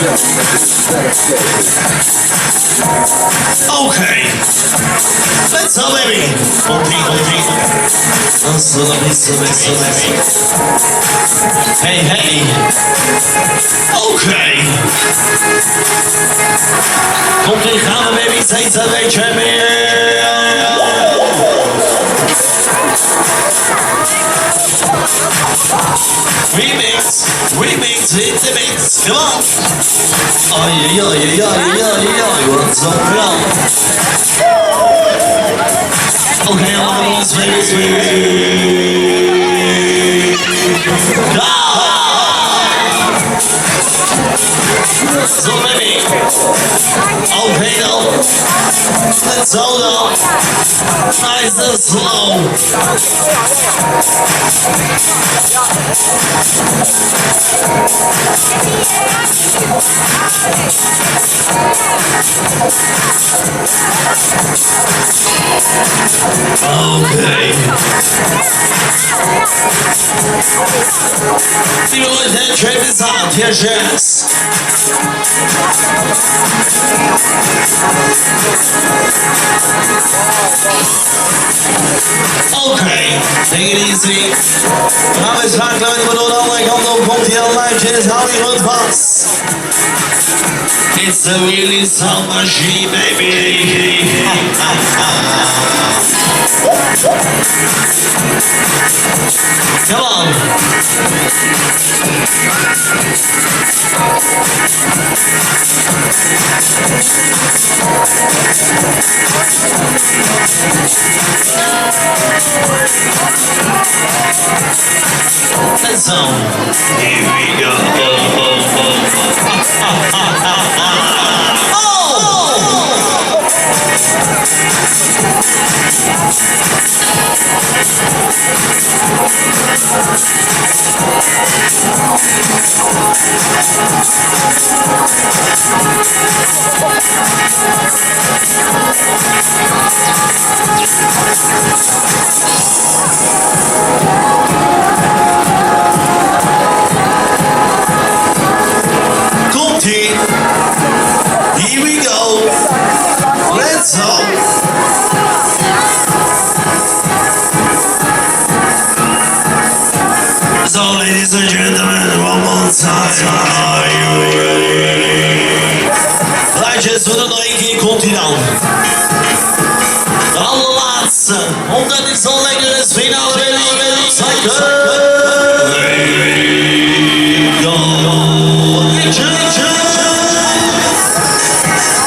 Okay. Let's go, baby. Okay. Baby. Hey. Okay. Komt-ie, gaan we, baby. Steeds een beetje meer. Remix, hit the mix, come on! Ay, what's up now? Okay, all of us, baby. So, baby. Okay, now. Let's hold on. Nice and slow. Okay. See what that trip is on. Here's yours. Okay, take it easy. Gaan we schakelen met de andere kant op. Komt hier een lijntje, Hollywood Boss. It's a really sound machine, baby. Come on. Let's go. Here we go. Here we go. Let's go. So, ladies and gentlemen, one more time. Are you ready? Lijntjes voor de nog een keer, komt hij dan. De allerlaatste. Omdat het zo lekker is, finale wereldcycle.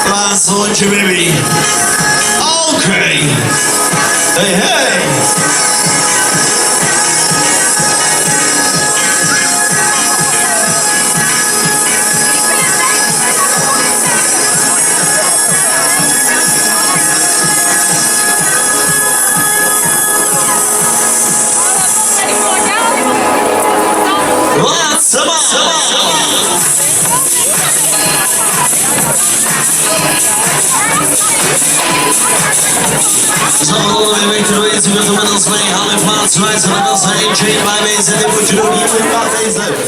Last one, baby. Okay. Hey. Lots of So, make the way to the middle swing, how it flies, right to the middle swing, chain by base, and they put you to the middle base.